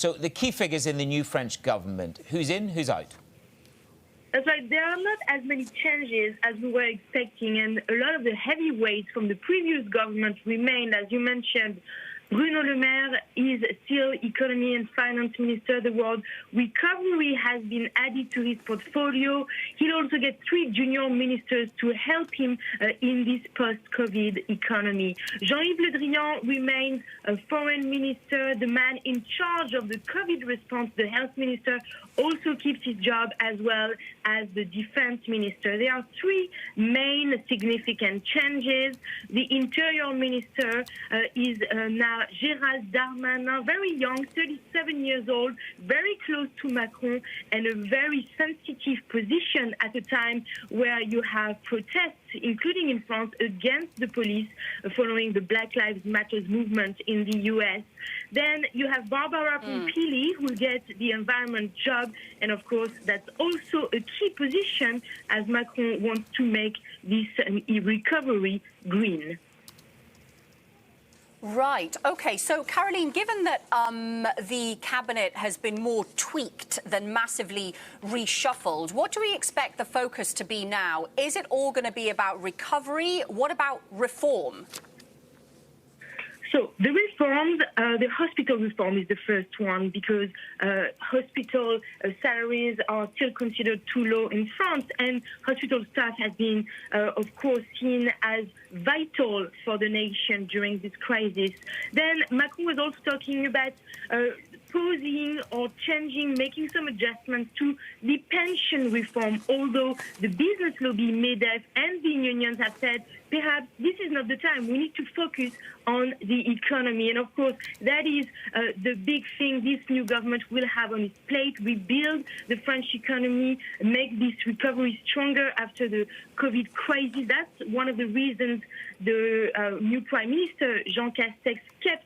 So the key figures in the new French government, who's in, who's out? That's right. There are not as many changes as we were expecting, and a lot of the heavyweights from the previous government remained. As you mentioned, Bruno Le Maire is still Economy and Finance Minister. The word recovery has been added to his portfolio. He'll also get 3 junior ministers to help him in this post-COVID economy. Jean-Yves Le Drian remains a foreign minister. The man in charge of the COVID response, the health minister, also keeps his job, as well as the defense minister. There are 3 main significant changes. The interior minister is now Gérald Darmanin, very young, 37 years old, very close to Macron, and a very sensitive position at a time where you have protests, including in France, against the police following the Black Lives Matter movement in the US. Then you have Barbara Pompili, who will get the environment job, and of course that's also a key position as Macron wants to make this recovery green. Right. OK, so, Caroline, given that the cabinet has been more tweaked than massively reshuffled, what do we expect the focus to be now? Is it all going to be about recovery? What about reform? So the reforms, the hospital reform is the first one, because hospital salaries are still considered too low in France, and hospital staff has been, of course, seen as vital for the nation during this crisis. Then Macron was also talking about pausing or changing, making some adjustments to the pension reform, although the business lobby, MEDEF, and the unions have said perhaps this is not the time. We need to focus on the economy. And of course, that is the big thing this new government will have on its plate: rebuild the French economy, make this recovery stronger after the COVID crisis. That's one of the reasons the new Prime Minister, Jean Castex, kept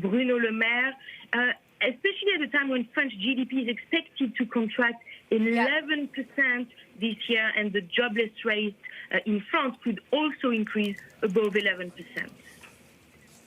Bruno Le Maire, especially at a time when French GDP is expected to contract 11% this year, and the jobless rate in France could also increase above 11%.